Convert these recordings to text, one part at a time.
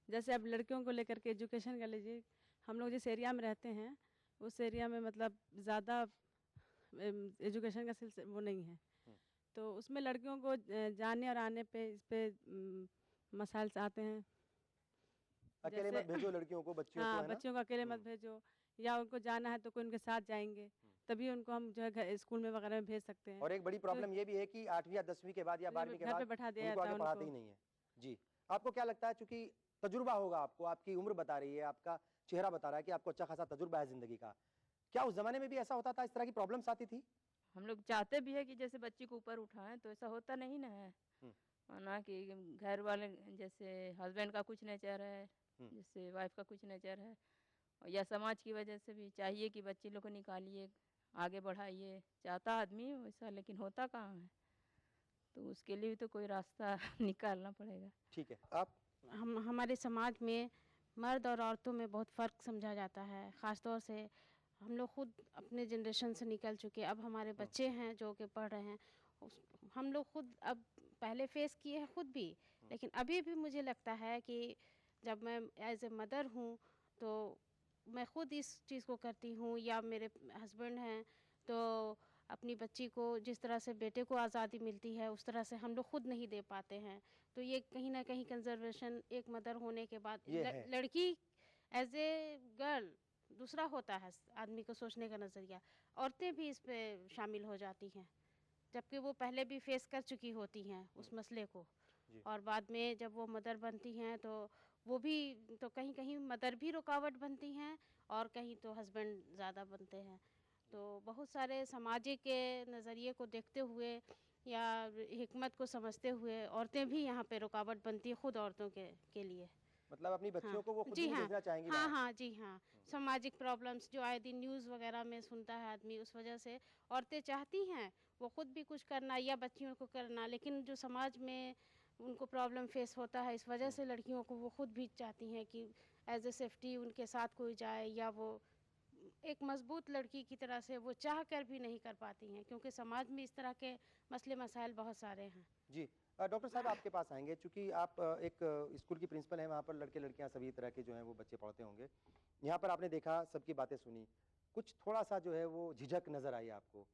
जैसे अब लड़कियों को लेकर के एजुकेशन का लीजिए, हम लोग जिस एरिया में रहते हैं उस एरिया में मतलब ज़्यादा एजुकेशन का सिलसिला वो नहीं है, तो उसमें लड़कियों को जाने और आने पे इस पे मसाइल आते हैं। अकेले मत भेजो लड़कियों को, बच्चियों को, हाँ, है ना? बच्चियों को अकेले मत भेजो, या उनको जाना है तो कोई उनके साथ जाएंगे, तभी उनको हम जो है स्कूल में वगैरह में भेज सकते हैं। और एक बड़ी तो प्रॉब्लम ये भी है कि 8वीं या 10वीं के बाद या 12वीं के घर पे बाद बैठा दिया उनको जाता आगे है पढ़ाते ही उनको। नहीं है। जी, आपको क्या लगता है, चूंकि तजुर्बा होगा आपको, आपकी उम्र बता रही है, आपका चेहरा बता रहा है कि आपको अच्छा खासा तजुर्बा है जिंदगी का, क्या उस जमाने में भी ऐसा होता था, इस तरह की प्रॉब्लम्स आती थी? हम लोग चाहते भी है कि जैसे बच्ची को ऊपर उठाएं, तो ऐसा होता नहीं ना है। ना कि घर वाले जैसे हस्बैंड का कुछ नेचर है, जैसे वाइफ का कुछ नेचर है, या समाज की वजह से भी चाहिए कि बच्चे लोग को निकालिए, आगे बढ़ाइए, चाहता आदमी वैसा, लेकिन होता कहाँ है। तो उसके लिए भी तो कोई रास्ता निकालना पड़ेगा। ठीक है, आप? हमारे समाज में मर्द और औरतों में बहुत फ़र्क समझा जाता है। ख़ास तौर से हम लोग खुद अपने जनरेशन से निकल चुके, अब हमारे बच्चे हैं जो कि पढ़ रहे हैं, हम लोग खुद अब पहले फेस किए हैं खुद भी, लेकिन अभी भी मुझे लगता है कि जब मैं एज ए मदर हूँ तो मैं खुद इस चीज़ को करती हूँ, या मेरे हस्बैंड हैं तो अपनी बच्ची को जिस तरह से बेटे को आज़ादी मिलती है उस तरह से हम लोग खुद नहीं दे पाते हैं। तो ये कहीं ना कहीं कंजर्वेशन एक मदर होने के बाद लड़की एज ए गर्ल दूसरा होता है आदमी को सोचने का नज़रिया, औरतें भी इस पे शामिल हो जाती हैं, जबकि वो पहले भी फेस कर चुकी होती हैं उस मसले को, और बाद में जब वो मदर बनती हैं तो वो भी तो कहीं कहीं मदर भी रुकावट बनती हैं और कहीं तो हस्बैंड ज़्यादा बनते हैं। तो बहुत सारे सामाजिक के नज़रिए को देखते हुए या हिकमत को समझते हुए औरतें भी यहाँ पे रुकावट बनती है खुद औरतों के लिए। मतलब अपनी बच्चियों को वो खुद जी नहीं हाँ, भेजना चाहेंगी हाँ बाहर? हाँ जी हाँ, सामाजिक प्रॉब्लम्स जो आए दिन न्यूज़ वगैरह में सुनता है आदमी, उस वजह से औरतें चाहती हैं वो खुद भी कुछ करना या बच्चियों को करना, लेकिन जो समाज में उनको प्रॉब्लम फेस होता है इस वजह से लड़कियों को वो खुद भी चाहती हैं कि एज ए सेफ्टी उनके साथ कोई जाए, या वो एक मजबूत लड़की की तरह से वो चाह कर भी नहीं कर पाती हैं, क्योंकि समाज में इस तरह के मसले मसाइल बहुत सारे हैं। जी, डॉक्टर साहब आपके पास आएंगे, चूंकि आप एक स्कूल की प्रिंसिपल हैं, वहाँ पर लड़के लड़कियाँ सभी तरह के जो हैं वो बच्चे पढ़ते होंगे। यहाँ पर आपने देखा, सबकी बातें सुनी, कुछ थोड़ा सा जो है वो झिझक नज़र आई आपको,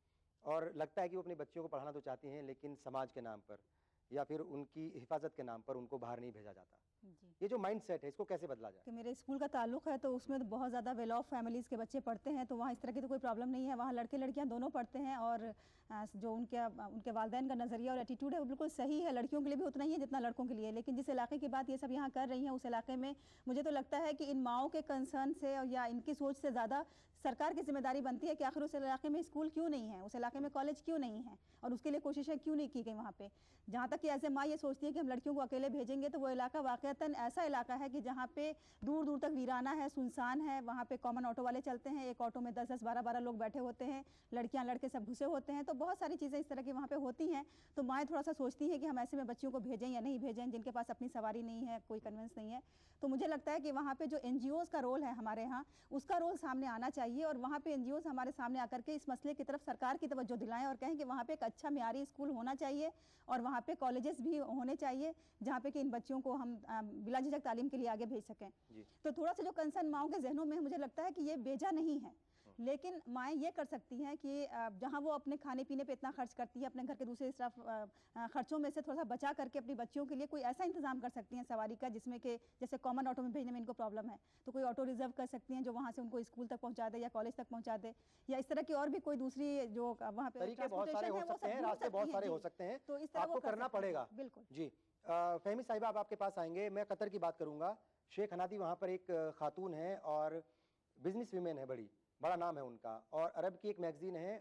और लगता है कि वो अपनी बच्चियों को पढ़ाना तो चाहती हैं, लेकिन समाज के नाम पर या फिर उनकी हिफाजत के नाम पर उनको बाहर नहीं भेजा जाता। ये जो माइंड सेट है, इसको कैसे बदला जाए? कि मेरे स्कूल का ताल्लुक है तो उसमें तो बहुत ज़्यादा वेल ऑफ फैमिलीज़ के बच्चे पढ़ते हैं, तो वहाँ इस तरह की तो कोई प्रॉब्लम नहीं है। वहाँ लड़के लड़कियाँ दोनों पढ़ते हैं, और जो उनके वालिदैन का नज़रिया और एटीट्यूड है वो बिल्कुल सही है। लड़कियों के लिए भी उतना ही है जितना लड़कों के लिए। लेकिन जिस इलाके की बात ये सब यहाँ कर रही हैं, उस इलाके में मुझे तो लगता है कि इन माओं के कंसर्न से या इनकी सोच से ज़्यादा सरकार की जिम्मेदारी बनती है कि आखिर उस इलाके में स्कूल क्यों नहीं है, उस इलाके में कॉलेज क्यों नहीं है, और उसके लिए कोशिशें क्यों नहीं की गई वहाँ पे। जहाँ तक कि ऐसे माँ ये सोचती है कि हम लड़कियों को अकेले भेजेंगे, तो वो इलाका वाकईतन ऐसा इलाका है कि जहाँ पे दूर दूर तक वीराना है, सुनसान है। वहाँ पे कॉमन ऑटो वाले चलते हैं, एक ऑटो में 10-10, 12-12 लोग बैठे होते हैं, लड़कियाँ लड़के सब घुसे होते हैं। तो बहुत सारी चीज़ें इस तरह की वहाँ पे होती हैं। तो माएँ थोड़ा सा सोचती हैं कि हम ऐसे में बच्चियों को भेजें या नहीं भेजें, जिनके पास अपनी सवारी नहीं है, कोई कन्वेंस नहीं है। तो मुझे लगता है कि वहाँ पे जो NGOs का रोल है हमारे यहाँ, उसका रोल सामने आना चाहिए, और वहाँ पे NGOs हमारे सामने आकर के इस मसले की तरफ सरकार की तवज्जो दिलाएं और कहें कि वहाँ पे एक अच्छा मियारी स्कूल होना चाहिए, और वहाँ पे कॉलेजेस भी होने चाहिए जहाँ पे कि इन बच्चियों को हम बिला झिझक तालीम के लिए आगे भेज सकें। तो थोड़ा सा जो कंसर्न माओं के जहनों में, मुझे लगता है कि ये बेजा नहीं है, लेकिन माएँ ये कर सकती हैं कि जहाँ वो अपने खाने पीने पे इतना खर्च करती है, अपने घर के दूसरे तरफ खर्चों में से थोड़ा सा बचा करके अपनी बच्चियों के लिए कोई ऐसा इंतजाम कर सकती हैं सवारी का, जिसमें कि जैसे कॉमन ऑटो में भेजने में इनको प्रॉब्लम है तो कोई ऑटो रिजर्व कर सकती हैं जो वहाँ से उनको स्कूल तक पहुँचा दे या कॉलेज तक पहुँचा दे, या इस तरह की और भी कोई दूसरी जो वहाँ पे तरीके बहुत सारे हो सकते हैं, रास्ते बहुत सारे हो सकते हैं, तो इस तरह आपको करना पड़ेगा। बिल्कुल जी, फहमी साहिबा आप आपके पास आएंगे। मैं कतर की बात करूंगा। शेख हनादी वहाँ पर एक खातून है और बिजनेस वीमेन है, बड़ा नाम है उनका, और अरब की एक मैगजीन है,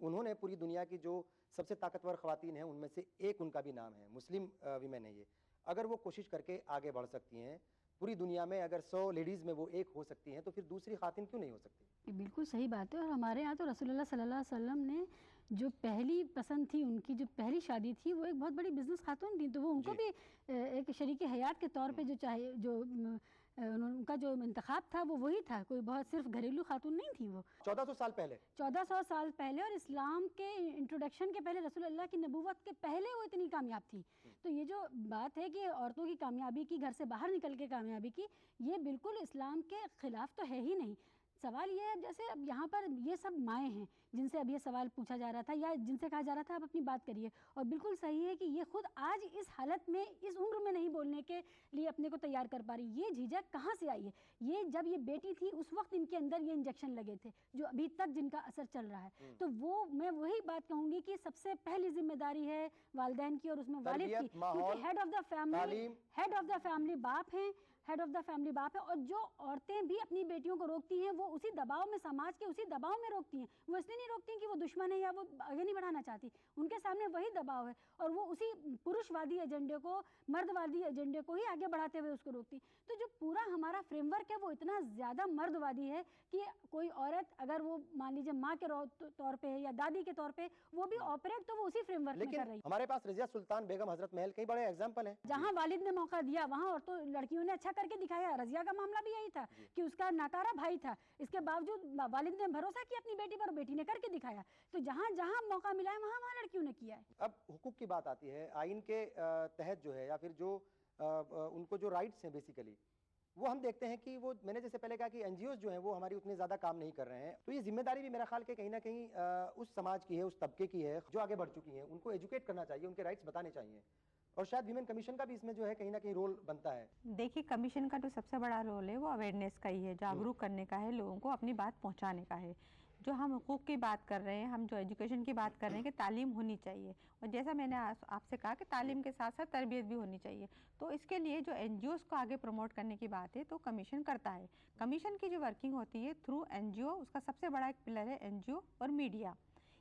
उन्होंने पूरी दुनिया की जो सबसे ताकतवर खवातीन हैं उनमें से एक उनका भी नाम है, मुस्लिम वीमेन है ये। अगर वो कोशिश करके आगे बढ़ सकती हैं, पूरी दुनिया में अगर 100 लेडीज़ में वो एक हो सकती हैं, तो फिर दूसरी खातिन क्यों नहीं हो सकती? बिल्कुल सही बात है। और हमारे यहाँ तो रसूलुल्लाह सल्लल्लाहु अलैहि वसल्लम ने जो पहली पसंद थी, उनकी जो पहली शादी थी, वो एक बहुत बड़ी बिजनेस खातून थी, तो वो उनको भी एक शरीक हयात के तौर पे जो चाहे जो उनका जो इंतखाब था वो वही था, कोई बहुत सिर्फ घरेलू खातून नहीं थी वो। 1400 साल पहले, 1400 साल पहले, और इस्लाम के इंट्रोडक्शन के पहले, रसूलुल्लाह की नबूवत के पहले वो इतनी कामयाब थी। तो ये जो बात है कि औरतों की कामयाबी की, घर से बाहर निकल के कामयाबी की, ये बिल्कुल इस्लाम के खिलाफ तो है ही नहीं। सवाल ये है, जैसे अब यहाँ पर ये सब माएँ हैं जिनसे अब ये सवाल पूछा जा रहा था या जिनसे कहा जा रहा था आप अपनी बात करिए, और बिल्कुल सही है कि ये खुद आज इस हालत में, इस उम्र में नहीं बोलने के लिए अपने को तैयार कर पा रही। ये झिझक कहाँ से आई है? ये जब ये बेटी थी उस वक्त इनके अंदर ये इंजेक्शन लगे थे जो अभी तक जिनका असर चल रहा है। तो वो मैं वही बात कहूँगी कि सबसे पहली जिम्मेदारी है वालिदैन की और उसमें वालिद की, तरबियत, माहौल, क्योंकि हेड ऑफ द फैमिली बाप हैं, हेड ऑफ द फैमिली बाप है। और जो औरतें भी अपनी बेटियों को रोकती हैं वो उसी दबाव में, समाज के उसी दबाव में रोकती हैं। वो इसलिए नहीं रोकती कि वो दुश्मन है या वो आगे नहीं बढ़ाना चाहती, उनके सामने वही दबाव है और वो उसी पुरुषवादी एजेंडे को, मर्दवादी एजेंडे को ही आगे बढ़ाते हुए उसको रोकती। तो जो पूरा हमारा फ्रेमवर्क है वो इतना ज़्यादा मर्दवादी है कि कोई औरत अगर वो मान लीजिए माँ के तौर पे है या दादी के तौर पे, वो भी ऑपरेट तो वो उसी फ्रेमवर्क में कर रही है। हमारे पास रजिया सुल्तान बेगम, हजरत महल कई बड़े एग्जाम्पल हैं। जहाँ वालिद ने मौका दिया वहाँ और तो लड़कियों ने अच्छा करके दिखाया। रजिया का मामला भी यही था कि उसका नाकारा भाई था, इसके बावजूद वालिद ने भरोसा किया अपनी बेटी पर, बेटी ने करके दिखाया। तो जहाँ जहाँ मौका मिला है वहाँ वहाँ लड़कियों ने किया है। अब हुकूक की बात आती है, आइन के तहत जो है या फिर जो उनको जो राइट्स हैं बेसिकली, वो हम देखते हैं कि वो, मैंने जैसे पहले कहा कि एनजीओज जो हैं वो हमारी उतने ज़्यादा काम नहीं कर रहे हैं। तो ये जिम्मेदारी भी मेरा ख्याल के कहीं ना कहीं उस समाज की है, उस तबके की है जो आगे बढ़ चुकी हैं। उनको एजुकेट करना चाहिए, उनके राइट्स बताने चाहिए, और शायद वीमेन कमीशन का भी इसमें जो है कहीं ना कहीं रोल बनता है। देखिए, कमीशन का जो सबसे बड़ा रोल है वो अवेयरनेस का ही है, जागरूक करने का है, लोगों को अपनी बात पहुंचाने का है। जो हम हुकूक की बात कर रहे हैं, हम जो एजुकेशन की बात कर रहे हैं कि तालीम होनी चाहिए, और जैसा मैंने आपसे कहा कि तालीम के साथ साथ तरबियत भी होनी चाहिए। तो इसके लिए जो एनजीओज़ को आगे प्रमोट करने की बात है तो कमीशन करता है। कमीशन की जो वर्किंग होती है थ्रू एनजीओ, उसका सबसे बड़ा एक पिलर है एनजीओ और मीडिया।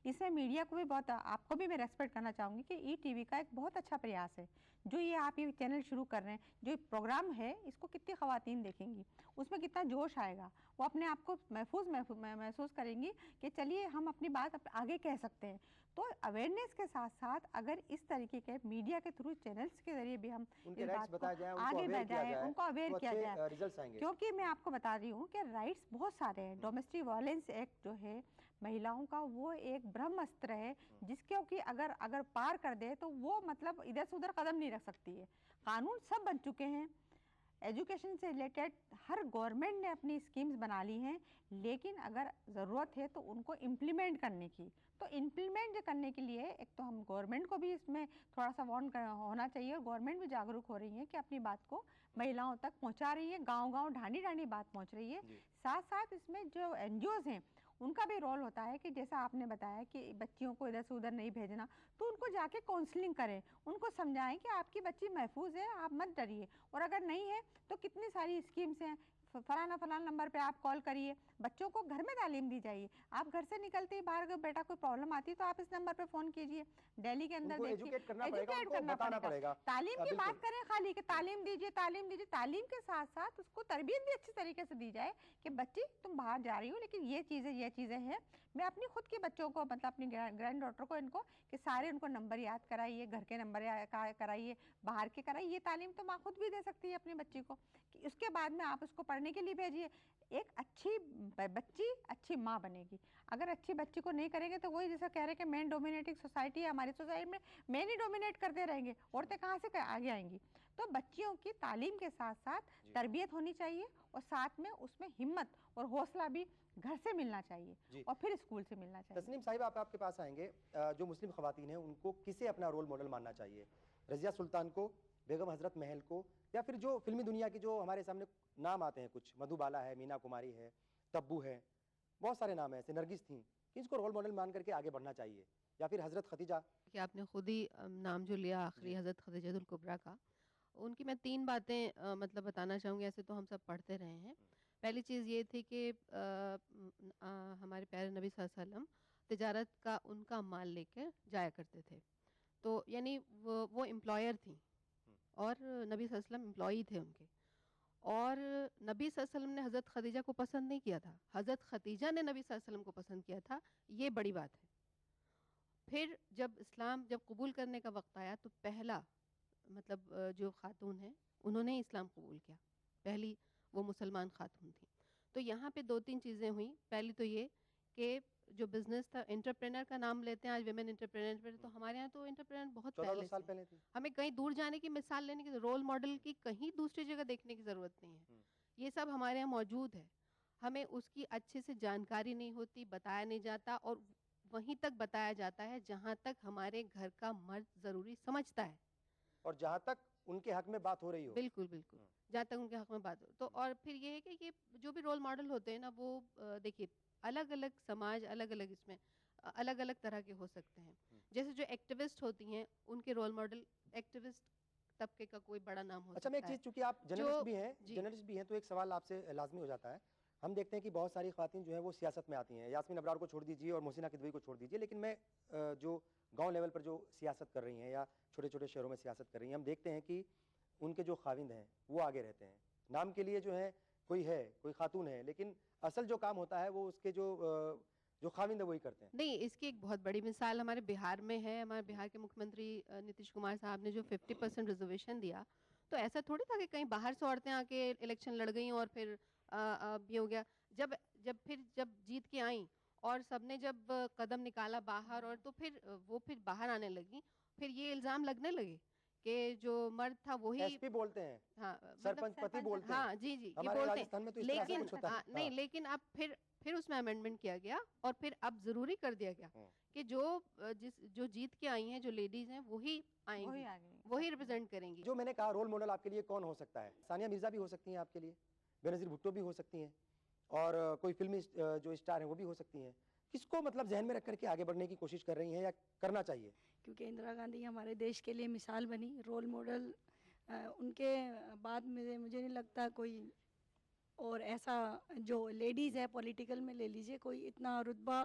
इसमें मीडिया को भी बहुत, आपको भी मैं रेस्पेक्ट करना चाहूँगी कि ईटीवी का एक बहुत अच्छा प्रयास है जो ये आप ये चैनल शुरू कर रहे हैं। जो प्रोग्राम है इसको कितनी ख़वातीन देखेंगी, उसमें कितना जोश आएगा, वो अपने आप को महसूस करेंगी कि चलिए हम अपनी बात आगे कह सकते हैं। तो अवेयरनेस के साथ साथ अगर इस तरीके के मीडिया के थ्रू चैनल्स के जरिए भी हम उनके राइट्स बताया जाए, आगे बढ़ाएं, उनको अवेयर किया जाए, रिजल्ट्स आएंगे। क्योंकि मैं आपको बता रही हूँ कि राइट्स बहुत सारे हैं। डोमेस्टिक वायलेंस एक्ट जो है महिलाओं का, वो एक ब्रह्मास्त्र है जिसके कि अगर पार कर दे तो वो मतलब इधर से उधर कदम नहीं रख सकती है। कानून सब बन चुके हैं, एजुकेशन से रिलेटेड हर गवर्नमेंट ने अपनी स्कीम्स बना ली हैं, लेकिन अगर ज़रूरत है तो उनको इम्प्लीमेंट करने की। तो इम्प्लीमेंट करने के लिए एक तो हम गवर्नमेंट को भी इसमें थोड़ा सा वार्न होना चाहिए, और गवर्नमेंट भी जागरूक हो रही है कि अपनी बात को महिलाओं तक पहुंचा रही है, गांव-गांव ढाणी-ढाणी बात पहुंच रही है। साथ साथ इसमें जो एनजीओज़ हैं उनका भी रोल होता है कि जैसा आपने बताया कि बच्चियों को इधर से उधर नहीं भेजना, तो उनको जाके काउंसलिंग करें, उनको समझाएं कि आपकी बच्ची महफूज है, आप मत डरिए, और अगर नहीं है तो कितनी सारी स्कीम्स हैं, फलाना नंबर पे आप कॉल करिए। बच्चों को घर में तालीम दी जाइए, आप घर से निकलते ही बाहर अगर बेटा कोई प्रॉब्लम आती है तो आप इस नंबर पे फ़ोन कीजिए। दिल्ली के अंदर देखिए, एजुकेट करना पड़ेगा। तालीम की बात करें खाली कि तालीम दीजिए, तालीम के साथ साथ उसको तरबियत भी अच्छी तरीके से दी जाए कि बच्ची तुम बाहर जा रही हो लेकिन ये चीज़ें हैं। मैं अपनी खुद के बच्चों को, मतलब अपनी ग्रैंड डॉटर को, इनको कि सारे उनको नंबर याद कराइए, घर के नंबर कराइए, बाहर के कराइए। ये तालीम तो माँ खुद भी दे सकती है अपनी बच्ची को, कि उसके बाद में आप उसको पढ़ने के लिए भेजिए। एक अच्छी बच्ची अच्छी माँ बनेगी। अगर अच्छी बच्ची को नहीं करेंगे तो वही जैसा कह रहे हैं कि मैन डोमिनेटिंग सोसाइटी है, हमारी सोसाइटी में मैन ही डोमिनेट करते रहेंगे, औरतें कहाँ से आगे आएंगी। तो बच्चियों की तालीम के साथ साथ तरबियत होनी चाहिए, और साथ में उसमें हिम्मत और हौसला भी घर से मिलना चाहिए और फिर स्कूल से मिलना चाहिए। तस्नीम साहिब, आप आपके पास आएंगे, जो मुस्लिम खवातीन हैं उनको किसे अपना रोल मॉडल मानना चाहिए? रजिया सुल्तान को, बेगम हजरत महल को, या फिर जो फिल्मी दुनिया की जो हमारे सामने नाम आते हैं, कुछ मधुबाला है, मीना कुमारी है, तब्बू है, बहुत सारे नाम हैं, ऐसे नरगिस थी, किसको रोल मॉडल मान करके आगे बढ़ना चाहिए? या फिर हजरत खदीजा? कि आपने खुद ही नाम जो लिया आखिरी हजरत खदीजतुल कुबरा का, उनकी मैं 3 बातें मतलब बताना चाहूँगी। ऐसे तो हम सब पढ़ते रहे हैं। पहली चीज़ ये थी कि हमारे प्यारे नबी सल्लल्लाहु अलैहि वसल्लम तिजारत का उनका माल लेकर जाया करते थे, तो यानी वो एम्प्लॉयर थी और नबी सल्लल्लाहु अलैहि वसल्लम एम्प्लॉई थे उनके। और नबी सल्लल्लाहु अलैहि वसल्लम ने हज़रत खदीजा को पसंद नहीं किया था, हज़रत खदीजा ने नबी सल्लल्लाहु अलैहि वसल्लम को पसंद किया था। ये बड़ी बात है। फिर जब इस्लाम कबूल करने का वक्त आया तो पहला मतलब जो खातून है उन्होंने इस्लाम कबूल किया, पहली वो मुसलमान खातून थी। तो यहाँ पे 2-3 चीज़ें हुई। पहली तो ये कि जो बिजनेस था, एंटरप्रेनर का नाम लेते हैं आज, विमेन एंटरप्रेनर, तो हमारे यहाँ तो एंटरप्रेनर बहुत 14 पहले साल से पहले थी। हमें कहीं दूर जाने की मिसाल लेने की, रोल मॉडल की कहीं दूसरी जगह देखने की ज़रूरत नहीं है। ये सब हमारे यहाँ मौजूद है, हमें उसकी अच्छे से जानकारी नहीं होती, बताया नहीं जाता, और वहीं तक बताया जाता है जहाँ तक हमारे घर का मर्द ज़रूरी समझता है। और जहाँ तक उनके हक में बात हो रही हो। बिल्कुल बिल्कुल, जहाँ तक उनके हक में बात हो तो। और फिर ये है कि ये जो भी रोल मॉडल होते हैं ना, वो देखिए अलग अलग समाज, अलग अलग इसमें अलग अलग तरह के हो सकते हैं। जैसे जो एक्टिविस्ट होती हैं, उनके रोल मॉडल एक्टिविस्ट तबके का कोई बड़ा नाम हो अच्छा, मैं एक सकता है। चीज़, चूंकि आप जर्नलिस्ट भी हैं तो एक सवाल आपसे लाजमी हो जाता है। हम देखते हैं कि बहुत सारी ख़वातीन जो हैं वो सियासत में आती हैं, यास्मीन अबरार को छोड़ दीजिए और मोहसिना किदवई को छोड़ दीजिए, लेकिन मैं जो गांव लेवल पर जो सियासत कर रही हैं या छोटे छोटे शहरों में सियासत कर रही हैं, हम देखते हैं कि उनके जो खाविंद हैं वो आगे रहते हैं। नाम के लिए जो है कोई खातून है, लेकिन असल जो काम होता है वो उसके जो खाविंद है वही करते हैं। नहीं, इसकी एक बहुत बड़ी मिसाल हमारे बिहार में है। हमारे बिहार के मुख्यमंत्री नीतीश कुमार साहब ने जो 50% रिजर्वेशन दिया, तो ऐसा थोड़ी था कि कहीं बाहर से औरतें आके इलेक्शन लड़ गई और फिर ये हो गया। जब जीत के आई और सबने जब कदम निकाला बाहर, और तो फिर वो फिर बाहर आने लगी, फिर ये इल्ज़ाम लगने लगे कि जो मर्द था वही एसपी बोलते हैं, हाँ, सरपंच पति बोलते हैं। हाँ जी जी, ये हमारे बोलते राजस्थान में तो हैं, इस तरह से लेकिन कुछ होता है। नहीं, लेकिन अब फिर उसमें अमेंडमेंट किया गया और फिर अब जरूरी कर दिया गया कि जो जीत के आई हैं, जो लेडीज हैं, वही आएंगी, वही रिप्रेजेंट करेंगी। जो मैंने कहा, रोल मॉडल आपके लिए कौन हो सकता है? सानिया मिर्जा भी हो सकती हैं आपके लिए, बेनज़ीर भुट्टो भी हो सकती हैं, और कोई फिल्मी जो स्टार हैं वो भी हो सकती हैं। किसको मतलब जहन में रख करके आगे बढ़ने की कोशिश कर रही हैं या करना चाहिए? क्योंकि इंदिरा गांधी हमारे देश के लिए मिसाल बनी, रोल मॉडल। उनके बाद में मुझे नहीं लगता कोई और ऐसा जो लेडीज़ है पॉलिटिकल में ले लीजिए, कोई इतना रुतबा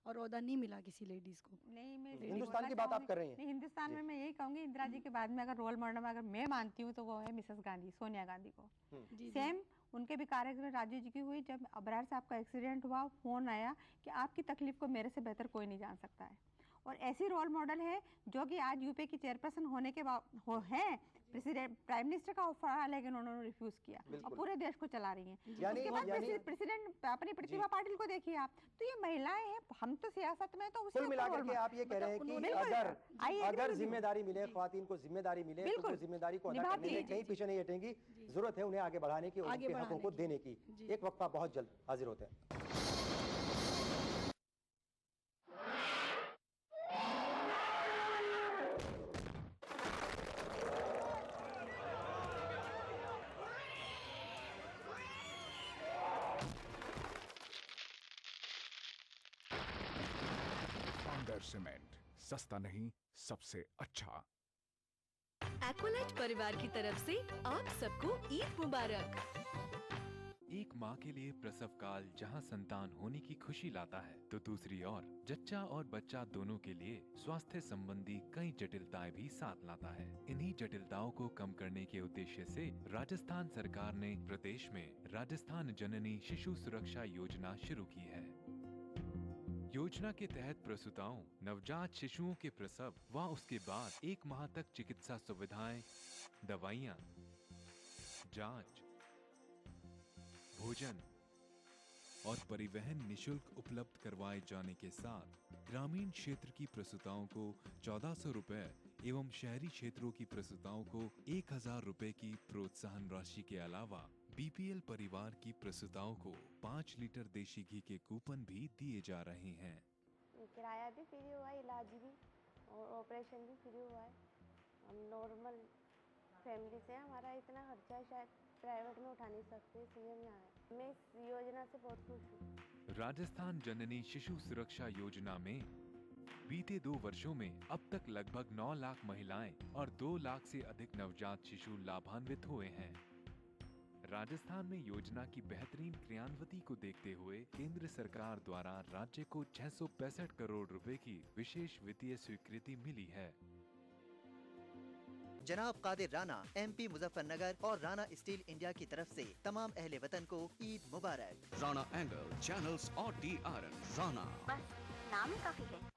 और ओहदा नहीं मिला किसी लेडीज़ को। नहीं, मैं हिंदुस्तान की बात आप कर रही हैं। नहीं, हिंदुस्तान में मैं यही कहूँगी, इंदिरा जी के बाद में अगर रोल मॉडल में अगर मैं मानती हूँ तो वो है मिसेस गांधी, सोनिया गांधी को। सेम उनके भी कार्यक्रम राजीव जी की हुई, जब अबरार साहब का एक्सीडेंट हुआ, फ़ोन आया कि आपकी तकलीफ को मेरे से बेहतर कोई नहीं जान सकता है। और ऐसी रोल मॉडल है जो कि आज यूपी की चेयरपर्सन होने के बाद हैं, प्रेसिडेंट प्राइम मिनिस्टर का ऑफर आया लेकिन उन्होंने रिफ्यूज किया और पूरे देश को चला रही हैं। उसके बाद प्रेसिडेंट अपनी प्रतिभा पाटिल को देखिए आप, तो ये महिलाएं हैं। हम तो सियासत में तो कुल मिलाकर के आप ये कह रहे हैं कि अगर जिम्मेदारी मिले, ख्वातीन को जिम्मेदारी मिले, तो जिम्मेदारी को अदा करने में कहीं पीछे नहीं हटेंगी। जरूरत है उन्हें आगे बढ़ाने की और उनके हकों को देने की। एक वक्फा, बहुत जल्द हाजिर होते हैं। सीमेंट, सस्ता नहीं, सबसे अच्छा। एक्वालाइट परिवार की तरफ से आप सबको ईद मुबारक। एक माँ के लिए प्रसव काल जहाँ संतान होने की खुशी लाता है, तो दूसरी ओर जच्चा और बच्चा दोनों के लिए स्वास्थ्य संबंधी कई जटिलताएं भी साथ लाता है। इन्हीं जटिलताओं को कम करने के उद्देश्य से राजस्थान सरकार ने प्रदेश में राजस्थान जननी शिशु सुरक्षा योजना शुरू की है। योजना के तहत प्रसूताओं, नवजात शिशुओं के प्रसव व उसके बाद 1 माह तक चिकित्सा सुविधाएं, दवाइयाँ, जांच, भोजन और परिवहन निशुल्क उपलब्ध करवाए जाने के साथ ग्रामीण क्षेत्र की प्रसूताओं को 1400 रुपए एवं शहरी क्षेत्रों की प्रसूताओं को 1000 रुपए की प्रोत्साहन राशि के अलावा बीपीएल परिवार की प्रसूताओं को 5 लीटर देशी घी के कूपन भी दिए जा रहे हैं। किराया भी फ्री हुआ है, इलाज भी और ऑपरेशन भी फ्री हुआ है। हम नॉर्मल फैमिली से, हमारा इतना खर्चा शायद प्राइवेट में उठा नहीं सकते, इसलिए हम यहाँ आए। मैं इस योजना से बहुत खुश हूँ। राजस्थान जननी शिशु सुरक्षा योजना में बीते 2 वर्षों में अब तक लगभग 9 लाख महिलाएं और 2 लाख से अधिक नवजात शिशु लाभान्वित हुए हैं। राजस्थान में योजना की बेहतरीन क्रियान्विति को देखते हुए केंद्र सरकार द्वारा राज्य को 665 करोड़ रुपए की विशेष वित्तीय स्वीकृति मिली है। जनाब कादिर राना, एमपी मुजफ्फरनगर और राणा स्टील इंडिया की तरफ से तमाम अहले वतन को ईद मुबारक। राणा एंगल, चैनल्स और DRN राणा, बस नाम ही काफी है।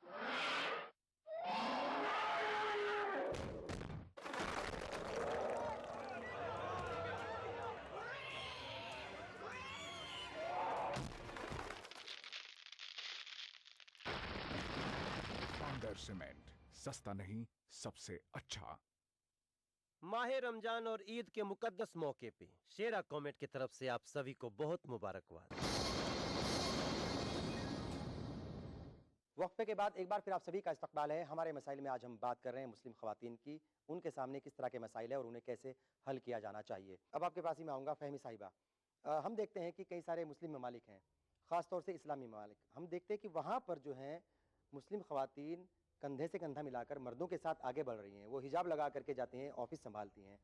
हमदर्द सीमेंट, सस्ता नहीं सबसे अच्छा। माह रमजान और ईद के मुकद्दस मौके पे शेरा कॉमेट की तरफ से आप सभी को बहुत मुबारकबाद। वक्फे के बाद एक बार फिर आप सभी का इस्तकबाल है। हमारे मसाइल में आज हम बात कर रहे हैं मुस्लिम ख़वातीन की, उनके सामने किस तरह के मसाइल है और उन्हें कैसे हल किया जाना चाहिए। अब आपके पास ही मैं आऊँगा फ़हमी साहिबा। हम देखते हैं कि कई सारे मुस्लिम ममालिक हैं, ख़ास तौर से इस्लामी ममालिक। हम देखते हैं कि वहाँ पर जो हैं मुस्लिम ख़वातीन कंधे से कंधा मिलाकर मर्दों के साथ आगे बढ़ रही हैं। वो हिजाब लगा करके जाती हैं, ऑफिस संभालती हैं,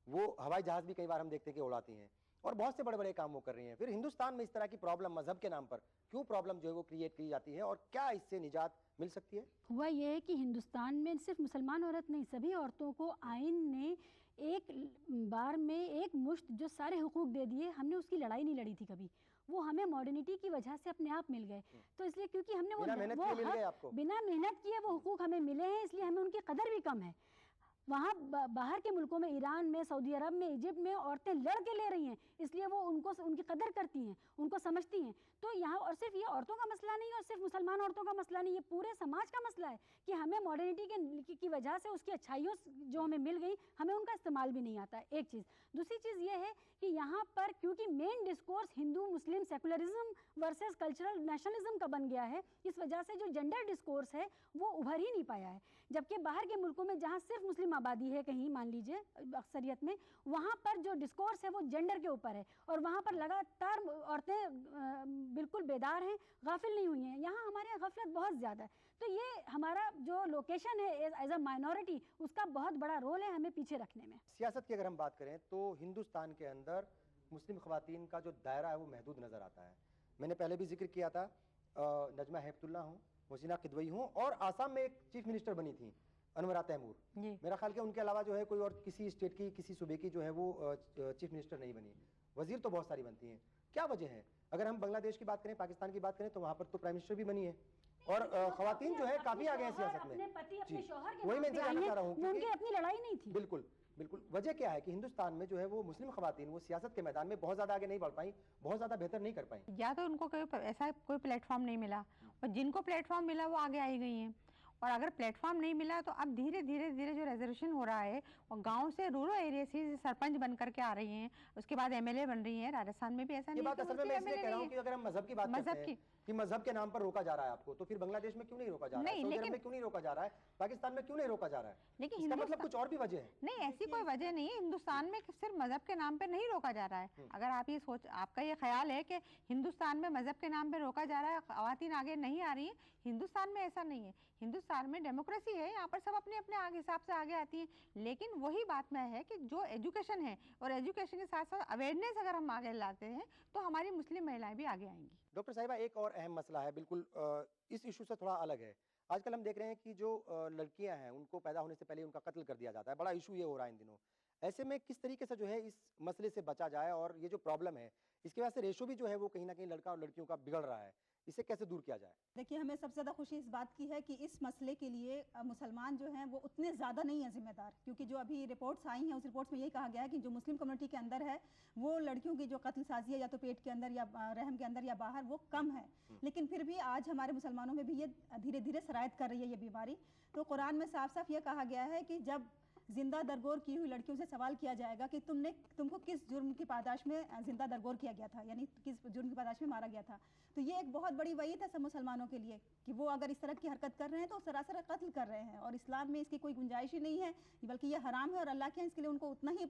वो हवाई जहाज़ भी कई बार हम देखते हैं कि उड़ाती हैं और बहुत से बड़े बड़े काम वो कर रही हैं। फिर हिंदुस्तान में इस तरह की प्रॉब्लम मजहब के नाम पर क्यों प्रॉब्लम जो है वो क्रिएट की जाती है और क्या इससे निजात मिल सकती है? हुआ ये है कि हिंदुस्तान में सिर्फ मुसलमान औरत नहीं, सभी औरतों को आइन ने एक बार में एक मुश्त जो सारे हुकूक दे दिए। हमने उसकी लड़ाई नहीं लड़ी थी कभी, वो हमें मॉडर्निटी की वजह से अपने आप मिल गए। तो इसलिए क्योंकि हमने बिना मेहनत किए वो हुकूक हमें मिले हैं, इसलिए हमें उनकी कदर भी कम है। वहाँ बाहर के मुल्कों में, ईरान में, सऊदी अरब में, इजिप्ट में औरतें लड़ के ले रही हैं, इसलिए वो उनकी कदर करती हैं, उनको समझती हैं। तो यहाँ और सिर्फ ये औरतों का मसला नहीं और सिर्फ मुसलमान औरतों का मसला नहीं, ये पूरे समाज का मसला है कि हमें मॉडर्निटी की वजह से उसकी अच्छाइयों जो हमें मिल गई, हमें उनका इस्तेमाल भी नहीं आता है, एक चीज़। दूसरी चीज़ ये है कि यहाँ पर क्योंकि मेन डिस्कोर्स हिंदू मुस्लिम सेकुलरिज्म वर्सेस कल्चरल नेशनलिज्म का बन गया है, इस वजह से जो जेंडर डिस्कोर्स है वो उभर ही नहीं पाया है। जबकि बाहर के मुल्कों में जहाँ सिर्फ मुस्लिम आबादी है, कहीं मान लीजिए अक्सरियत में, वहाँ पर जो डिस्कोर्स है वो जेंडर के ऊपर है और वहाँ पर लगातार औरतें बिल्कुल बेदार हैं, गाफिल नहीं हुई हैं। यहाँ हमारे यहाँ गफलत बहुत ज़्यादा है। तो ये हमारा जो लोकेशन है एज अ माइनॉरिटी, उसका बहुत बड़ा रोल है हमें पीछे रखने में। सियासत की अगर हम बात करें तो हिंदुस्तान के अंदर मुस्लिम ख़वातीन का जो दायरा है वो महदूद नज़र आता है। मैंने पहले भी जिक्र किया था, नजमा हेपतुल्ला हूँ, मुहसिना किदवई हूँ और आसाम में एक चीफ मिनिस्टर बनी थी अनवरा तैमूर। मेरा ख्याल कि उनके अलावा जो है कोई और किसी स्टेट की, किसी सूबे की जो है वो चीफ मिनिस्टर नहीं बनी। वजीर तो बहुत सारी बनती हैं, क्या वजह है? अगर हम बांग्लादेश की बात करें, पाकिस्तान की बात करें तो वहाँ पर तो प्राइम मिनिस्टर भी बनी है और ख़वातीन जो है काफ़ी आगे हैं सियासत में। वही मैं जानना चाह रहा हूँ, उनकी अपनी लड़ाई नहीं थी। बिल्कुल बिल्कुल। वजह क्या है कि हिंदुस्तान में जो है वो मुस्लिम ख़वातीन वो सियासत के मैदान में बहुत ज़्यादा आगे नहीं बढ़ पाई, बहुत ज़्यादा बेहतर नहीं कर पाई? या तो उनको ऐसा कोई प्लेटफॉर्म नहीं मिला और जिनको प्लेटफॉर्म मिला वो आगे आई गई हैं। और अगर प्लेटफॉर्म नहीं मिला तो अब धीरे धीरे जो रिजर्वेशन हो रहा है और गांव से रूरल एरिया से सरपंच बन करके आ रही हैं, उसके बाद एमएलए बन रही हैं। राजस्थान में भी ऐसा नहीं है कि मैं इसलिए कह रहा हूं कि अगर हम मजहब की बात करते हैं कि मजहब के नाम पर रोका जा रहा है आपको, तो फिर बांग्लादेश में क्यों नहीं रोका जा रहा है? सऊदी अरब में क्यों नहीं रोका जा रहा है? पाकिस्तान में क्यों नहीं रोका जा रहा है? लेकिन इसका मतलब कुछ और भी वजह है? नहीं, ऐसी कोई वजह नहीं है। हिंदुस्तान में सिर्फ मजहब के नाम पे नहीं रोका जा रहा है। अगर आप ये आपका ये ख्याल है कि हिंदुस्तान में मजहब के नाम पे रोका जा रहा है, ख़वातीन आगे नहीं आ रही है, हिंदुस्तान में ऐसा नहीं है। हिंदुस्तान में डेमोक्रेसी है, यहाँ पर सब अपने अपने हिसाब से आगे आती हैं। लेकिन वही बात में है कि जो एजुकेशन है और एजुकेशन के साथ साथ अवेयरनेस अगर हम आगे लाते हैं तो हमारी मुस्लिम महिलाएं भी आगे आएंगी। डॉक्टर साहिबा, एक और अहम मसला है, बिल्कुल इस इशू से थोड़ा अलग है। आजकल हम देख रहे हैं कि जो लड़कियां हैं उनको पैदा होने से पहले उनका कत्ल कर दिया जाता है। बड़ा इशू ये हो रहा है इन दिनों। ऐसे में किस तरीके से जो है इस मसले से बचा जाए और ये जो प्रॉब्लम है इसकी वजह से रेशो भी जो है वो कहीं ना कहीं लड़का और लड़कियों का बिगड़ रहा है, इसे कैसे दूर किया जाए? देखिए, हमें सबसे ज़्यादा खुशी इस बात की है कि इस मसले के लिए मुसलमान जो हैं वो उतने ज़्यादा नहीं हैं जिम्मेदार, क्योंकि जो अभी रिपोर्ट्स आई हैं उस रिपोर्ट्स में यही कहा गया है कि जो मुस्लिम कम्युनिटी के अंदर है वो लड़कियों की जो कत्ल साजी है या तो पेट के अंदर या रहम के अंदर या बाहर, वो कम है। लेकिन फिर भी आज हमारे मुसलमानों में भी ये धीरे धीरे सरायत कर रही है ये बीमारी। तो कुरान में साफ साफ ये कहा गया है कि जब जिंदा दरगोर की हुई लड़कियों से सवाल किया जाएगा कि तुमको किस जुर्म की पादाश में जिंदा दरगोर किया गया था, यानी किस जुर्म की पादाश में मारा गया था। तो ये एक बहुत बड़ी वईद है सब मुसलमानों के लिए कि वो अगर इस तरह की हरकत कर रहे हैं तो सरासर कत्ल कर रहे हैं और इस्लाम में इसकी कोई गुंजाइश ही नहीं है, बल्कि ये हराम है और अल्लाह के इसके लिए उनको उतना ही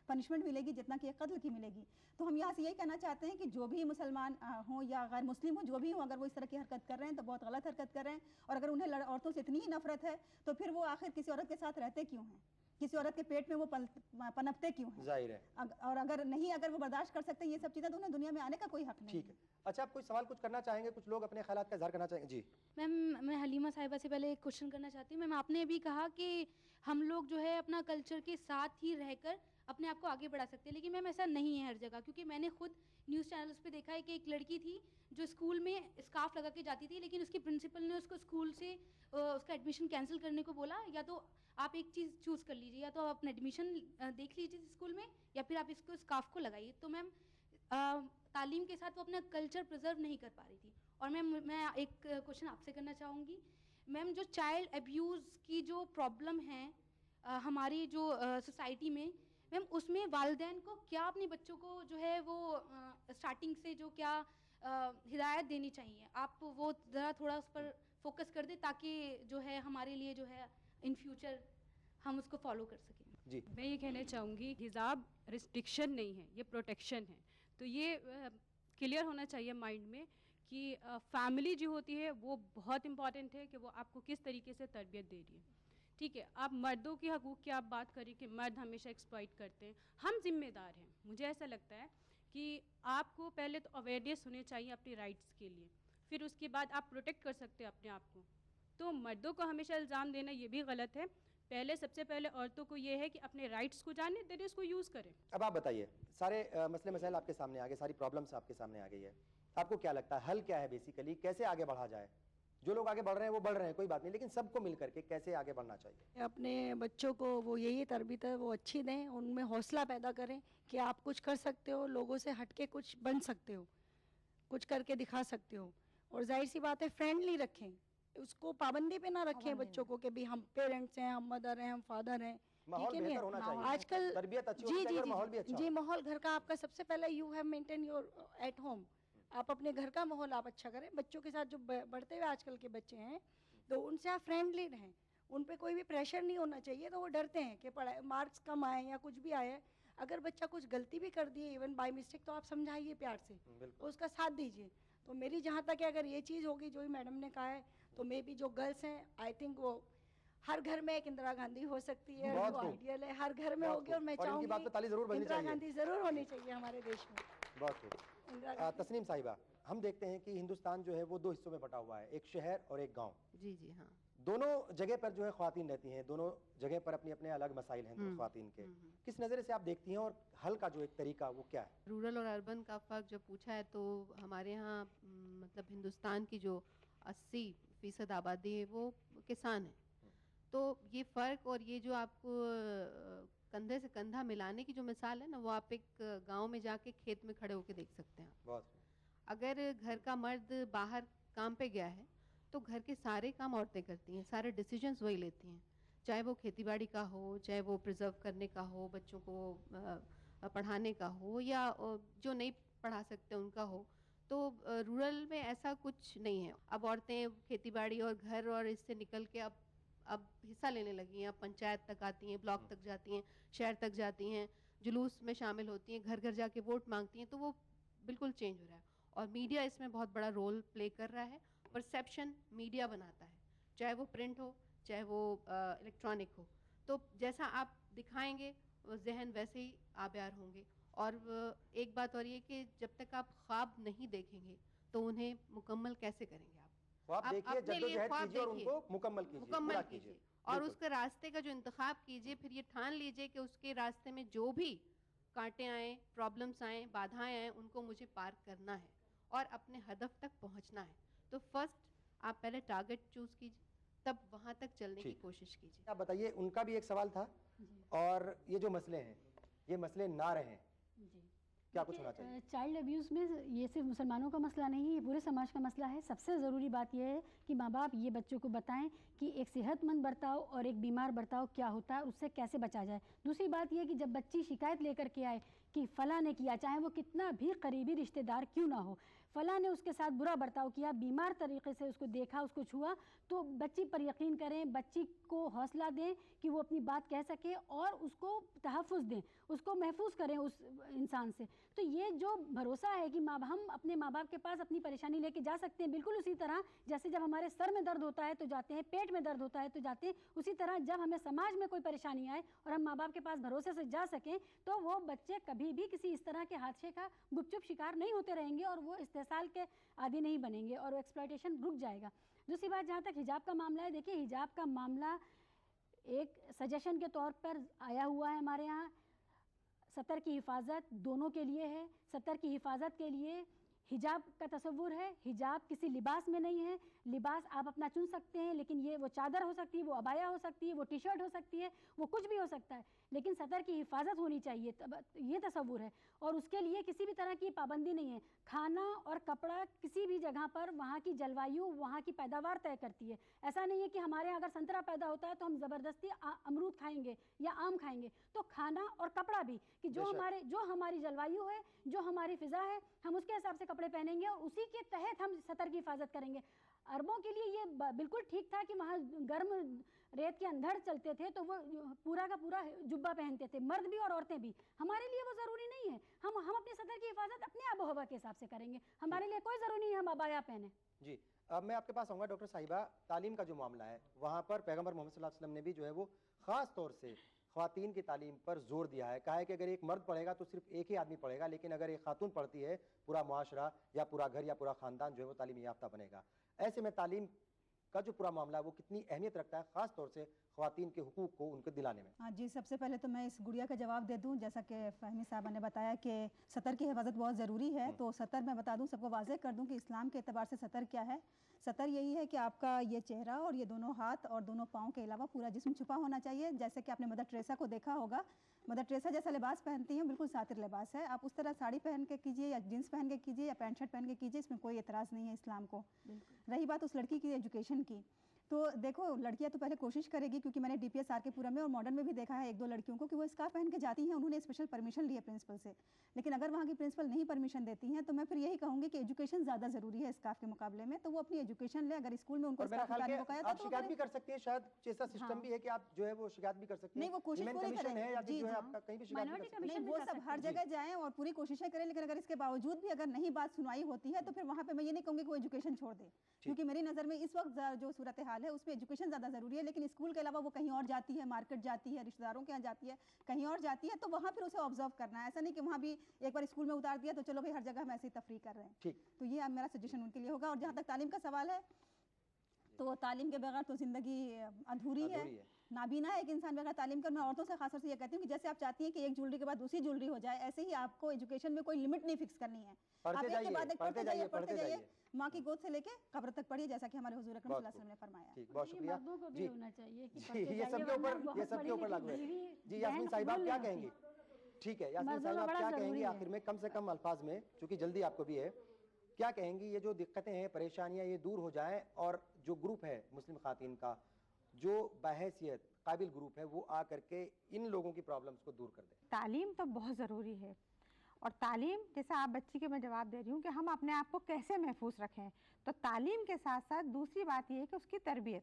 पनिशमेंट मिलेगी जितना कि कत्ल की मिलेगी। तो हम यहाँ से यही कहना चाहते हैं कि जो भी मुसलमान हों या गैर मुस्लिम हो, जो भी हो, अगर वो इस तरह की हरकत कर रहे हैं तो बहुत गलत हरकत कर रहे हैं। और अगर उन्हें औरतों से इतनी ही नफरत है तो फिर वो आखिर किसी औरत के साथ रहते क्यों हैं, किसी औरत के पेट में वो पनपते क्यों हैं? जाहिर है। और अगर वो बर्दाश्त कर सकते हैं ये सब चीज़ें तो उन्हें दुनिया में आने का कोई हक नहीं। ठीक है। अच्छा, आप कोई सवाल कुछ करना चाहेंगे? कुछ लोग अपने ख्यालात का इज़हार करना चाहेंगे? जी मैम, मैं हलीमा साहिबा से पहले एक क्वेश्चन करना चाहती हूँ। मैम, आपने अभी कहा कि हम लोग जो है अपना कल्चर के साथ ही रहकर अपने आप को आगे बढ़ा सकते हैं, लेकिन मैम ऐसा नहीं है हर जगह। क्योंकि मैंने खुद न्यूज़ चैनल्स पे देखा है कि एक लड़की थी जो स्कूल में स्कार्फ लगा के जाती थी, लेकिन उसकी प्रिंसिपल ने उसको स्कूल से उसका एडमिशन कैंसिल करने को बोला, या तो आप एक चीज़ चूज़ कर लीजिए, या तो आप अपना एडमिशन देख लीजिए स्कूल में, या फिर आप इसको स्कार्फ को लगाइए। तो मैम तालीम के साथ वो अपना कल्चर प्रिजर्व नहीं कर पा रही थी। और मैम, मैं एक क्वेश्चन आपसे करना चाहूँगी। मैम जो चाइल्ड अब्यूज़ की जो प्रॉब्लम है हमारी जो सोसाइटी में, मैम उसमें वालिदैन को क्या अपने बच्चों को जो है वो स्टार्टिंग से जो क्या हिदायत देनी चाहिए, आप वो ज़रा थोड़ा उस पर फोकस कर दें ताकि जो है हमारे लिए जो है इन फ्यूचर हम उसको फॉलो कर सकें। जी मैं ये कहना चाहूँगी हिजाब रिस्ट्रिक्शन नहीं है, ये प्रोटेक्शन है। तो ये क्लियर होना चाहिए माइंड में कि फैमिली जो होती है वो बहुत इंपॉर्टेंट है कि वो आपको किस तरीके से तरबियत दे रही है। ठीक है, आप मर्दों की हकूक़ की आप बात करें कि मर्द हमेशा एक्सप्लॉइट करते हैं, हम जिम्मेदार हैं। मुझे ऐसा लगता है कि आपको पहले तो अवेयरनेस होनी चाहिए अपनी राइट्स के लिए, फिर उसके बाद आप प्रोटेक्ट कर सकते हैं अपने आप को। तो मर्दों को हमेशा इल्ज़ाम देना ये भी गलत है। पहले सबसे पहले औरतों को ये है कि अपने राइट्स को जाने, देन इसको यूज़ करें। अब आप बताइए, सारे मसले मसाइल आपके सामने आ गए, सारी प्रॉब्लम्स आपके सामने आ गई है, आपको क्या लगता है हल क्या है? बेसिकली कैसे आगे बढ़ा जाए? जो लोग आगे बढ़ रहे हैं वो बढ़ रहे हैं, कोई बात नहीं, लेकिन सबको मिल करके कैसे आगे बढ़ना चाहिए? अपने बच्चों को वो यही तरबियत है वो अच्छी दें, उनमें हौसला पैदा करें कि आप कुछ कर सकते हो, लोगों से हट के कुछ बन सकते हो, कुछ करके दिखा सकते हो। और जाहिर सी बात है फ्रेंडली रखें, उसको पाबंदी पे ना रखें बच्चों को कि भी हम पेरेंट्स हैं, हम मदर हैं, हम फादर हैं, माहौल ठीक है बेहतर होना चाहिए, आजकल तरबियत अच्छी जी होनी जी चाहिए और जी माहौल भी अच्छा जी हो। माहौल घर का आपका सबसे पहले you have maintain your at home, आप अपने घर का माहौल आप अच्छा करें। बच्चों के साथ जो बढ़ते हुए आजकल के बच्चे हैं तो उनसे आप फ्रेंडली रहें, उन पे कोई भी प्रेशर नहीं होना चाहिए। तो वो डरते हैं कि पढ़ाई मार्क्स कम आए या कुछ भी आए, अगर बच्चा कुछ गलती भी कर दिए इवन बाय मिस्टेक तो आप समझाइए प्यार से, उसका साथ दीजिए। तो मेरी जहाँ तक है अगर ये चीज़ होगी जो ही मैडम ने कहा है तो मे बी जो गर्ल्स हैं आई थिंक वो हर घर में एक इंदिरा गांधी हो सकती है, बहुत वो खूब। आइडियल है, हर घर में होगी। और मैं इनकी बात पे ताली चाहूँगी जरूर बजनी इंदिरा चाहिए। गांधी ज़रूर होनी चाहिए हमारे देश में। बहुत खूब। इंदिरा गांधी तस्नीम साहिबा, हम देखते हैं कि हिंदुस्तान जो है वो दो हिस्सों में बटा हुआ है, एक शहर और एक गाँव। जी जी हाँ। दोनों जगह पर जो है ख्वातीन रहती हैं, दोनों जगह पर अपने अपने अलग मसाइल हैं ख्वातीन के। किस नज़र से आप देखती हैं और हल का जो एक तरीका वो क्या है? रूरल और अर्बन का फ़र्क जब पूछा है तो हमारे यहाँ मतलब हिंदुस्तान की जो 80% आबादी है वो किसान है। तो ये फ़र्क और ये जो आपको कंधे से कंधा मिलाने की जो मिसाल है ना, वो आप एक गांव में जाके खेत में खड़े होकर देख सकते हैं। बहुत। अगर घर का मर्द बाहर काम पे गया है तो घर के सारे काम औरतें करती हैं, सारे डिसीजंस वही लेती हैं, चाहे वो खेतीबाड़ी का हो, चाहे वो प्रिजर्व करने का हो, बच्चों को पढ़ाने का हो, या जो नहीं पढ़ा सकते उनका हो। तो रूरल में ऐसा कुछ नहीं है। अब औरतें खेतीबाड़ी और घर और इससे निकल के अब हिस्सा लेने लगी हैं, अब पंचायत तक आती हैं, ब्लॉक तक जाती हैं, शहर तक जाती हैं, जुलूस में शामिल होती हैं, घर घर जाके वोट मांगती हैं। तो वो बिल्कुल चेंज हो रहा है और मीडिया इसमें बहुत बड़ा रोल प्ले कर रहा है। परसेप्शन मीडिया बनाता है, चाहे वो प्रिंट हो चाहे वो इलेक्ट्रॉनिक हो। तो जैसा आप दिखाएंगे जहन वैसे ही आबियार होंगे। और एक बात और ये कि जब तक आप ख्वाब नहीं देखेंगे तो उन्हें मुकम्मल कैसे करेंगे आप देखिए, जद्दोजहद कीजिए और उनको मुकम्मल कीजिए और उसके रास्ते का जो इंतखाब कीजिए। फिर ये ठान लीजिए कि उसके रास्ते में जो भी कांटे आए, प्रॉब्लम्स आए, बाधाएं आए, उनको मुझे पार करना है और अपने हदफ तक पहुंचना है। तो फर्स्ट आप पहले टारगेट चूज कीजिए, तब वहां तक चलने की कोशिश कीजिए। आप बताइए, उनका भी एक सवाल था और ये जो मसले हैं ये मसले ना रहें, क्या कुछ होना चाहिए? चाइल्ड अब्यूज़ में ये सिर्फ मुसलमानों का मसला नहीं है, पूरे समाज का मसला है। सबसे ज़रूरी बात यह है कि माँ बाप ये बच्चों को बताएं कि एक सेहतमंद बर्ताव और एक बीमार बर्ताव क्या होता है, उससे कैसे बचा जाए। दूसरी बात यह कि जब बच्ची शिकायत लेकर के आए कि फ़लाँ ने किया, चाहे वो कितना भी करीबी रिश्तेदार क्यों ना हो, फ़लाँ ने उसके साथ बुरा बर्ताव किया, बीमार तरीके से उसको देखा, उसको छुआ, तो बच्ची पर यकीन करें, बच्ची को हौसला दें कि वो अपनी बात कह सके और उसको तहफ़्फ़ुज़ दें, उसको महफूज करें उस इंसान से। तो ये जो भरोसा है कि हम अपने माँ बाप के पास अपनी परेशानी लेके जा सकते हैं, बिल्कुल उसी तरह जैसे जब हमारे सर में दर्द होता है तो जाते हैं, पेट में दर्द होता है तो जाते हैं, उसी तरह जब हमें समाज में कोई परेशानी आए और हम माँ बाप के पास भरोसे से जा सकें तो वो बच्चे कभी भी किसी इस तरह के हादसे का गुपचुप शिकार नहीं होते रहेंगे और वो इस्तेसाल के आदी नहीं बनेंगे और वो एक्सप्लॉयटेशन रुक जाएगा। दूसरी बात, जहाँ तक हिजाब का मामला है, देखिए हिजाब का मामला एक सजेशन के तौर पर आया हुआ है हमारे यहाँ। सतर की हिफाजत दोनों के लिए है। सतर की हिफाजत के लिए हिजाब का तस्वुर है, हिजाब किसी लिबास में नहीं है। लिबास आप अपना चुन सकते हैं, लेकिन ये वो चादर हो सकती है, वो अबाया हो सकती है, वो टी शर्ट हो सकती है, वो कुछ भी हो सकता है, लेकिन सतर की हिफाजत होनी चाहिए, तब ये तस्वुर है। और उसके लिए किसी भी तरह की पाबंदी नहीं है। खाना और कपड़ा किसी भी जगह पर वहाँ की जलवायु, वहाँ की पैदावार तय करती है। ऐसा नहीं है कि हमारे यहाँ अगर संतरा पैदा होता है तो हम ज़बरदस्ती अमरूद खाएंगे या आम खाएंगे। तो खाना और कपड़ा भी कि जो हमारी जलवायु है, जो हमारी फ़िज़ा है, हम उसके हिसाब से कपड़े पहनेंगे और उसी के तहत हम सतर की हिफाजत करेंगे। अरबों के लिए ये बिल्कुल ठीक था कि वहाँ गर्म रेत के अंधड़ चलते थे तो वो पूरा का पूरा जुब्बा पहनते थे, मर्द भी और औरतें भी। हमारे लिए वो ज़रूरी नहीं है। हम अपने सतर की हिफाजत अपने आबो हवा के हिसाब से करेंगे। हमारे लिए कोई ज़रूरी नहीं है हम अबाया पहने। जी, अब मैं आपके पास आऊँगा डॉक्टर साहिबा। तालीम का जो मामला है, वहाँ पर पैगम्बर मोहम्मद सल्लल्लाहु अलैहि वसल्लम ने भी जो है वो ख़ास तौर से ख़वातीन की तालीम पर जोर दिया है। कहा है कि अगर एक मर्द पढ़ेगा तो सिर्फ एक ही आदमी पढ़ेगा, लेकिन अगर एक खातून पढ़ती है पूरा मुआशरा या पूरा घर या पूरा ख़ानदान जो है वो तालीम याफ्ता बनेगा। ऐसे में तालीम का जो पूरा मामला है वो कितनी अहमियत रखता है, ख़ास तौर से ख़वातीन के हुकूक को उनको दिलाने में? हाँ जी, सबसे पहले तो मैं इस गुड़िया का जवाब दे दूं। जैसा कि फ़हमी साहबा ने बताया कि सतर की हिफाजत बहुत ज़रूरी है, तो सतर मैं बता दूं, सबको वाज़ेह कर दूं कि इस्लाम के एतबार से सतर क्या है। सतर यही है कि आपका ये चेहरा और ये दोनों हाथ और दोनों पाँव के अलावा पूरा जिस्म छुपा होना चाहिए। जैसे कि आपने मदर टेरेसा को देखा होगा, मदर टेरेसा जैसा लिबास पहनती हैं, बिल्कुल सातिर लिबास है। आप उस तरह साड़ी पहन के कीजिए या जीन्स पहन के कीजिए या पैंट शर्ट पहन के कीजिए, इसमें कोई एतराज़ नहीं है इस्लाम को। रही बात उस लड़की की एजुकेशन की, तो देखो लड़कियां तो पहले कोशिश करेगी, क्योंकि मैंने DPS RK-पुरम में और मॉडर्न में भी देखा है एक दो लड़कियों को कि वो स्कार्फ पहन के जाती हैं। उन्होंने स्पेशल परमिशन ली है प्रिंसिपल से, लेकिन अगर वहाँ की प्रिंसिपल नहीं परमिशन देती हैं तो मैं फिर यही कहूँगी कि एजुकेशन ज़्यादा ज़रूरी है स्कार्फ के मुकाबले में। तो वो अपनी एजुकेशन ले। अगर स्कूल में उनको स्कार्फ उतारने को कहा आप शिकायत भी कर सकती हैं, शायद ऐसा सिस्टम भी है कि आप जो है वो शिकायत भी कर सकते हैं। नहीं, वो कोशिश पूरी करें जी, आपका कहीं भी शिकायत भी कर सकते हैं। नहीं, वो सब हर जगह जाएं और पूरी कोशिशें करें, लेकिन अगर इसके बावजूद भी अगर नहीं बात सुनवाई होती है तो फिर वहाँ पे मैं ये नहीं कहूँगी कि वो एजुकेशन छोड़ दे, क्योंकि मेरी नज़र में इस वक्त जो सूरत हाल है उसमें एजुकेशन ज़्यादा ज़रूरी है। लेकिन स्कूल के अलावा वो कहीं और जाती है, मार्केट जाती है, रिश्तेदारों के यहाँ जाती है, कहीं और जाती है, तो वहाँ फिर उसे ऑब्जर्व करना है। ऐसा नहीं कि वहाँ भी एक बार स्कूल में उतार दिया तो चलो भाई हर जगह हम ऐसे ही तफरीह कर रहे हैं। ठीक, तो ये अब मेरा सजेशन उनके लिए होगा। और जहाँ तक तालीम का सवाल है, तो तालीम के बगैर तो ज़िंदगी अधूरी है। नाबीना है एक इंसान बगैर तालीम कर। मैं औरतों से खास तौर से ये कहती हूँ कि जैसे आप चाहती हैं कि एक ज्वेलरी के बाद दूसरी ज्वेलरी हो जाए, ऐसे ही आपको एजुकेशन में कोई लिमिट नहीं फिक्स करनी है। आप एक के बाद एक पढ़ते जाइए, माँ की गोद से लेके कब्र तक पढ़िए, जैसा कि हमारे हुजूर अकरम सल्लल्लाहु अलैहि वसल्लम ने फरमाया। ठीक, बहुत शुक्रिया जी। होना चाहिए कि जी, ये सबके ऊपर लागू है। जी, यास्मीन साहिबा आप क्या कहेंगी? ठीक है, यास्मीन साहिबा आप क्या कहेंगी आखिर में, कम से कम अल्फाज में, क्योंकि जल्दी आपको भी है, क्या कहेंगी ये जो दिक्कतें हैं, परेशानियां, ये दूर हो जाएं और जो ग्रुप है मुस्लिम खातीन का, जो बहैसियत काबिल ग्रुप है, वो आ करके इन लोगों की प्रॉब्लम्स को दूर कर दे? तालीम तो बहुत ज़रूरी है, और तालीम जैसा आप बच्ची के मैं जवाब दे रही हूँ कि हम अपने आप को कैसे महफूज रखें, तो तालीम के साथ साथ दूसरी बात ये है कि उसकी तरबियत,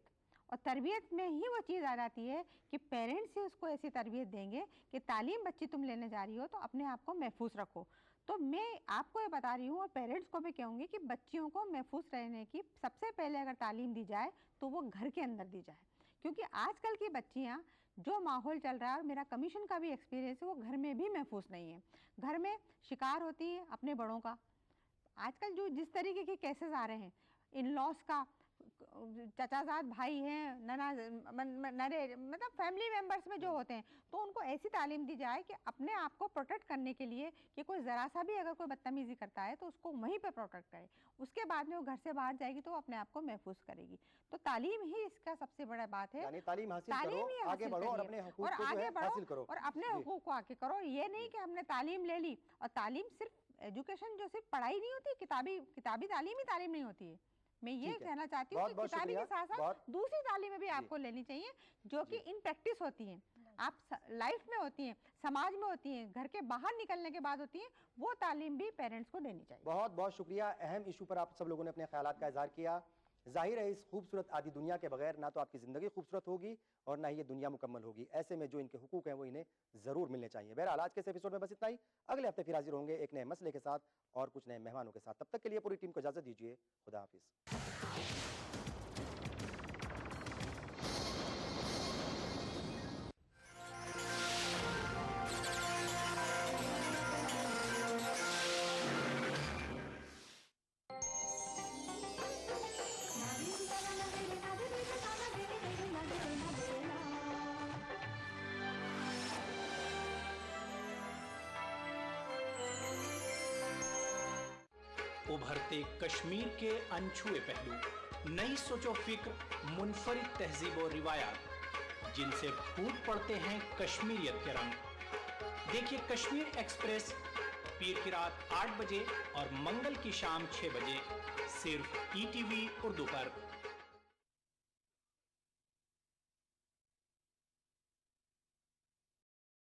और तरबियत में ही वो चीज़ आ जाती है कि पेरेंट्स ही उसको ऐसी तरबियत देंगे कि तालीम बच्ची तुम लेने जा रही हो तो अपने आप को महफूज रखो। तो मैं आपको ये बता रही हूँ और पेरेंट्स को भी कहूँगी कि बच्चियों को महफूज रहने की सबसे पहले अगर तालीम दी जाए तो वो घर के अंदर दी जाए, क्योंकि आजकल की बच्चियाँ जो माहौल चल रहा है, और मेरा कमीशन का भी एक्सपीरियंस है, वो घर में भी महफूज नहीं है। घर में शिकार होती है अपने बड़ों का। आजकल जो जिस तरीके के केसेस आ रहे हैं, इन लॉस का, चचाजाद भाई हैं, नरे मतलब फैमिली मेंबर्स में जो होते हैं, तो उनको ऐसी तालीम दी जाए कि अपने आप को प्रोटेक्ट करने के लिए कि कोई ज़रा सा भी अगर कोई बदतमीज़ी करता है तो उसको वहीं पे प्रोटेक्ट करे। उसके बाद में वो घर से बाहर जाएगी तो वो अपने आप को महफूज करेगी। तो तालीम ही इसका सबसे बड़ा बात है। यानी तालीम हासिल करो, आगे बढ़ो और अपने हुकूक को जो है हासिल करो, और अपने हुकूक को आगे करो। ये नहीं कि हमने तालीम ले ली, और तालीम सिर्फ एजुकेशन जो सिर्फ पढ़ाई नहीं होती, किताबी तालीम ही तालीम नहीं होती है। मैं ये कहना चाहती हूँ कि किताबी के साथ साथ दूसरी तालीमें भी आपको लेनी चाहिए, जो कि इन प्रैक्टिस होती हैं, आप लाइफ में होती हैं, समाज में होती हैं, घर के बाहर निकलने के बाद होती हैं, वो तालीम भी पेरेंट्स को देनी चाहिए। बहुत बहुत शुक्रिया। अहम इशू पर आप सब लोगों ने अपने ख्यालात का इजहार किया। जाहिर है इस खूबसूरत आदि दुनिया के बगैर ना तो आपकी ज़िंदगी खूबसूरत होगी और ना ही ये दुनिया मुकम्मल होगी। ऐसे में जो इनके हुकूक हैं वो इन्हें ज़रूर मिलने चाहिए। बहरहाल आज के इस एपिसोड में बस इतना ही। अगले हफ्ते फिर हाजिर होंगे एक नए मसले के साथ और कुछ नए मेहमानों के साथ। तब तक के लिए पूरी टीम को इजाज़त दीजिए। खुदा हाफिज़। उभरते कश्मीर के अनछुए पहलू, नई सोचो फिक्र, मुनफरिद तहजीब और रिवायात जिनसे फूट पड़ते हैं कश्मीरियत के रंग। देखिए कश्मीर एक्सप्रेस पीर की रात 8 बजे और मंगल की शाम 6 बजे सिर्फ ETV उर्दू पर।